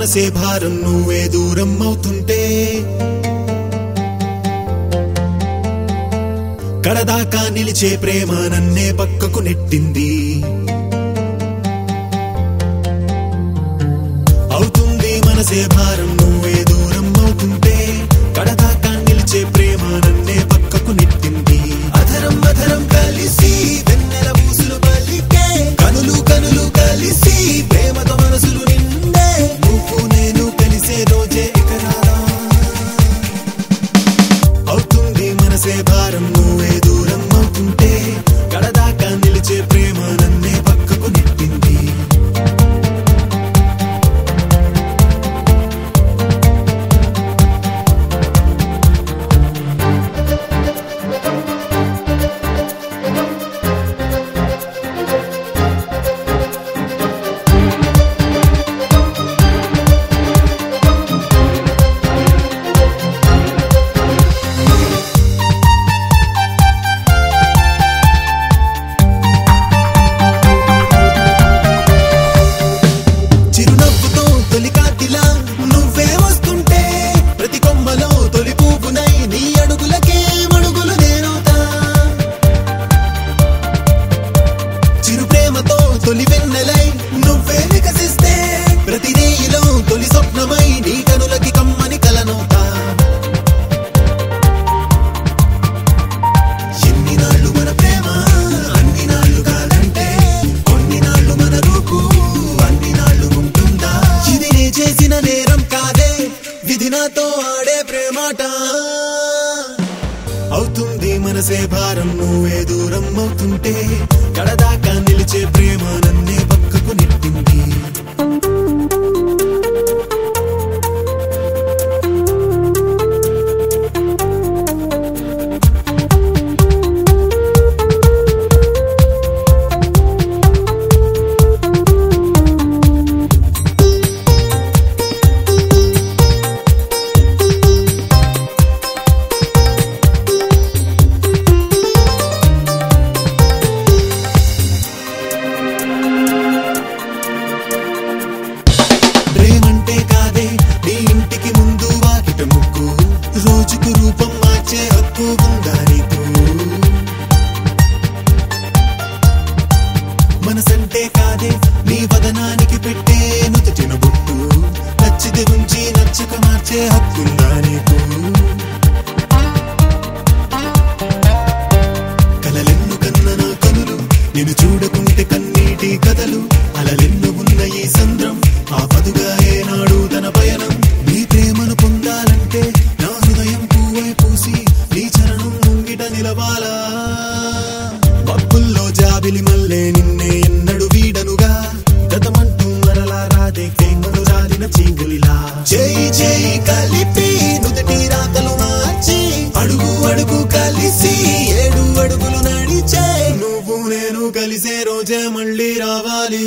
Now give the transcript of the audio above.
మనసే భారం నువ్వే దూరం అవుతుంటే కడదాకా నిలిచే ప్రేమ నన్నే పక్కకు నెట్టింది అవుతుంది మనసే భారం నువ్వే దూరం అవుతుంటే కడదాకా నిలిచే ప్రేమ నన్నే పక్కకు నెట్టింది అధరం అధరం కలిసి వెన్నెల బూసులు పలికే కనులు కనులు కలిసి ప్రేమతో మనసులు నిండే నువ్వు నేను కలిసే రోజే ఇక రాదా అవుతుంది మనసే భారం నువ్వే దూరం అవుతుంటే కడదాకా నిలిచే ప్రేమ నన్నే పక్కకు నెట్టింది తొలి వెన్నెలై నువ్వే వికసిస్తే ప్రతి రేయిలో తొలి స్వప్నమై నీ కనులకి కమ్మని కలనవుతా ఎన్ని నాళ్ళు మన ప్రేమ అన్ని నాళ్ళు కాదంటే కొన్ని నాళ్ళు మన రూపు అన్ని నాళ్ళు ఉంటుందా ఇది నే చేసిన నేరం కాదే విధి నాతో ఆడే ప్రేమాట అవుతుంది మనసే భారం నువ్వే దూరం అవుతుంటే కడదాకా నిలిచే ప్రేమ నన్నే పక్కకు నెట్టింది రోజుకు రూపం మార్చే హక్కు ఉందా నీకు మనసంటే కాదే నీ వదనానికి పెట్టే నుదుటిన బొట్టు నచ్చితే ఉంచి నచ్చక మార్చే హక్కుందా నీకు కలలెన్ను కన్న నా కనులు నేను చూడకుంటే కన్నీటి కథలు అలలెన్ను ఉన్న ఈ సంద్రం ఆపదుగా ఏనాడు తన పయనం నీ ప్రేమను పొందాలంటే నిలవాలా పప్పుల్లో జాబిలి మల్లే నిన్నే ఎన్నడు వీడనుగా గతమంటూ మరలా రాదే కేంగలు రాలిన చీకలిలా చేయి చేయి కలిపి నుదుటి రాతలు మార్చి అడుగు అడుగు కలిసి 7 అడుగులు నడిచే నువ్వు నేను కలిసే రోజే మళ్ళీ రావాలి